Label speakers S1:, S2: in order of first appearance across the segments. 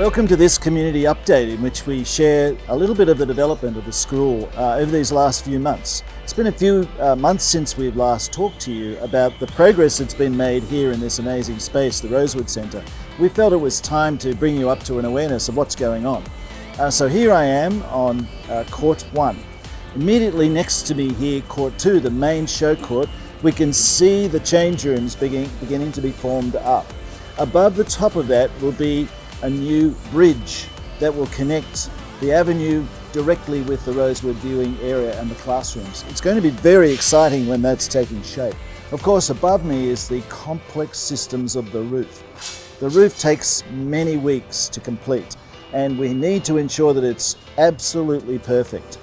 S1: Welcome to this community update in which we share a little bit of the development of the school over these last few months. It's been a few months since we've last talked to you about the progress that's been made here in this amazing space, the Rosewood Centre. We felt it was time to bring you up to an awareness of what's going on. So here I am on Court 1. Immediately next to me here, Court 2, the main show court, we can see the change rooms beginning to be formed up. Above the top of that will be a new bridge that will connect the avenue directly with the Rosewood viewing area and the classrooms. It's going to be very exciting when that's taking shape. Of course, above me is the complex systems of the roof. The roof takes many weeks to complete, and we need to ensure that it's absolutely perfect.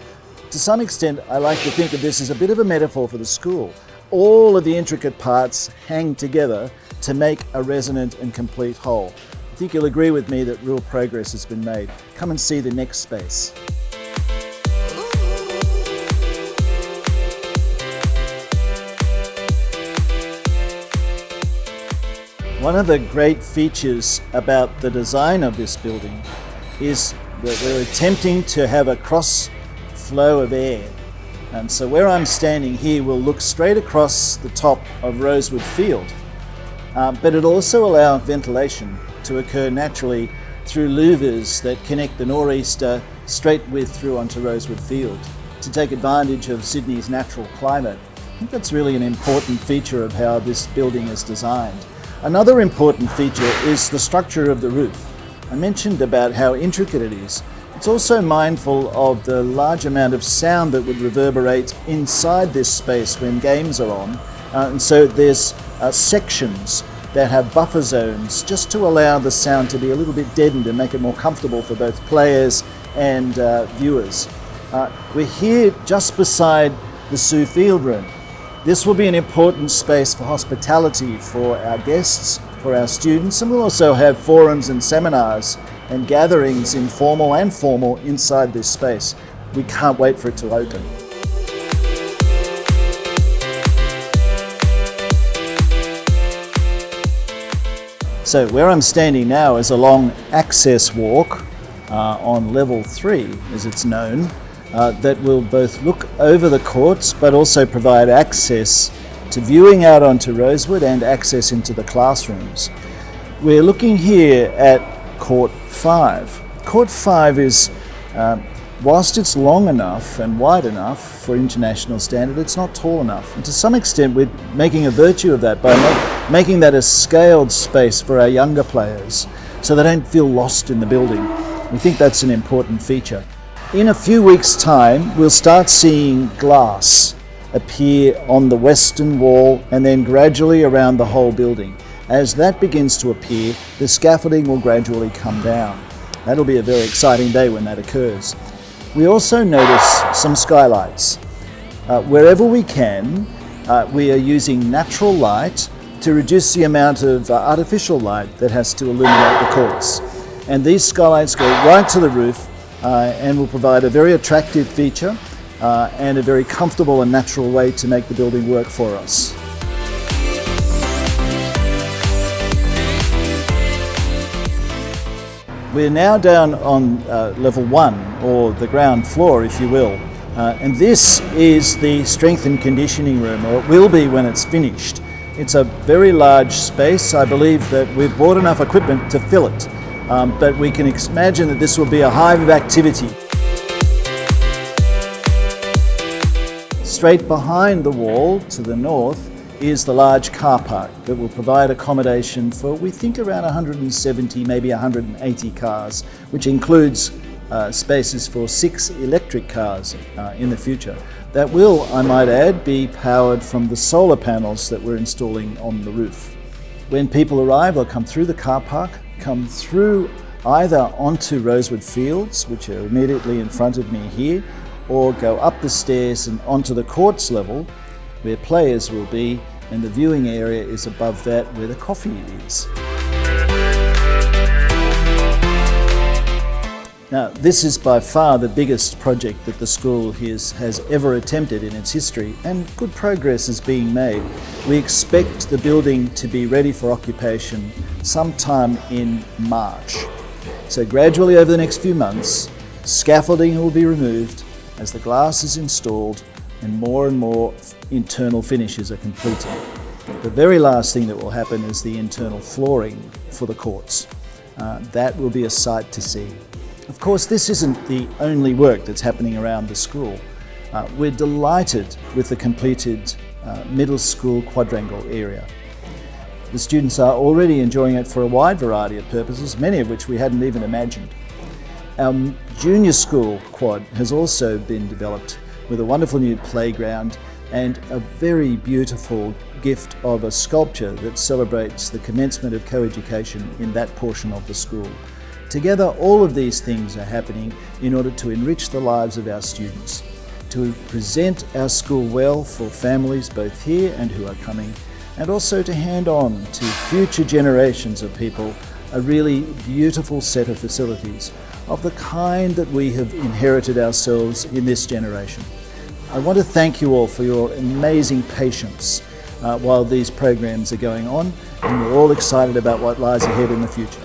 S1: To some extent, I like to think of this as a bit of a metaphor for the school. All of the intricate parts hang together to make a resonant and complete whole. I think you'll agree with me that real progress has been made. Come and see the next space. One of the great features about the design of this building is that we're attempting to have a cross flow of air. And so where I'm standing here will look straight across the top of Rosewood Field, but it'll also allow ventilation to occur naturally through louvers that connect the nor'easter straight through onto Rosewood Field to take advantage of Sydney's natural climate. I think that's really an important feature of how this building is designed. Another important feature is the structure of the roof. I mentioned about how intricate it is. It's also mindful of the large amount of sound that would reverberate inside this space when games are on. And so there's sections that have buffer zones just to allow the sound to be a little bit deadened and make it more comfortable for both players and viewers. We're here just beside the Sue Field Room. This will be an important space for hospitality for our guests, for our students, and we'll also have forums and seminars and gatherings, informal and formal, inside this space. We can't wait for it to open. So where I'm standing now is a long access walk on level 3, as it's known, that will both look over the courts but also provide access to viewing out onto Rosewood and access into the classrooms. We're looking here at Court 5. Court 5 is, whilst it's long enough and wide enough for international standard, it's not tall enough. And to some extent we're making a virtue of that by making that a scaled space for our younger players so they don't feel lost in the building. We think that's an important feature. In a few weeks' time, we'll start seeing glass appear on the western wall and then gradually around the whole building. As that begins to appear, the scaffolding will gradually come down. That'll be a very exciting day when that occurs. We also notice some skylights. Wherever we can, we are using natural light to reduce the amount of artificial light that has to illuminate the courts. And these skylights go right to the roof and will provide a very attractive feature and a very comfortable and natural way to make the building work for us. We're now down on level 1, or the ground floor if you will, and this is the strength and conditioning room, or it will be when it's finished. It's a very large space. I believe that we've bought enough equipment to fill it, but we can imagine that this will be a hive of activity. Straight behind the wall to the north is the large car park that will provide accommodation for, we think, around 170, maybe 180 cars, which includes spaces for 6 electric cars in the future. That will, I might add, be powered from the solar panels that we're installing on the roof. When people arrive, they'll come through the car park, come through either onto Rosewood Fields, which are immediately in front of me here, or go up the stairs and onto the courts level, where players will be, and the viewing area is above that where the coffee is. Now, this is by far the biggest project that the school has ever attempted in its history, and good progress is being made. We expect the building to be ready for occupation sometime in March. So gradually over the next few months, scaffolding will be removed as the glass is installed and more internal finishes are completed. The very last thing that will happen is the internal flooring for the courts. That will be a sight to see. Of course, this isn't the only work that's happening around the school. We're delighted with the completed middle school quadrangle area. The students are already enjoying it for a wide variety of purposes, many of which we hadn't even imagined. Our junior school quad has also been developed with a wonderful new playground and a very beautiful gift of a sculpture that celebrates the commencement of co-education in that portion of the school. Together, all of these things are happening in order to enrich the lives of our students, to present our school well for families both here and who are coming, and also to hand on to future generations of people a really beautiful set of facilities of the kind that we have inherited ourselves in this generation. I want to thank you all for your amazing patience while these programs are going on, and we're all excited about what lies ahead in the future.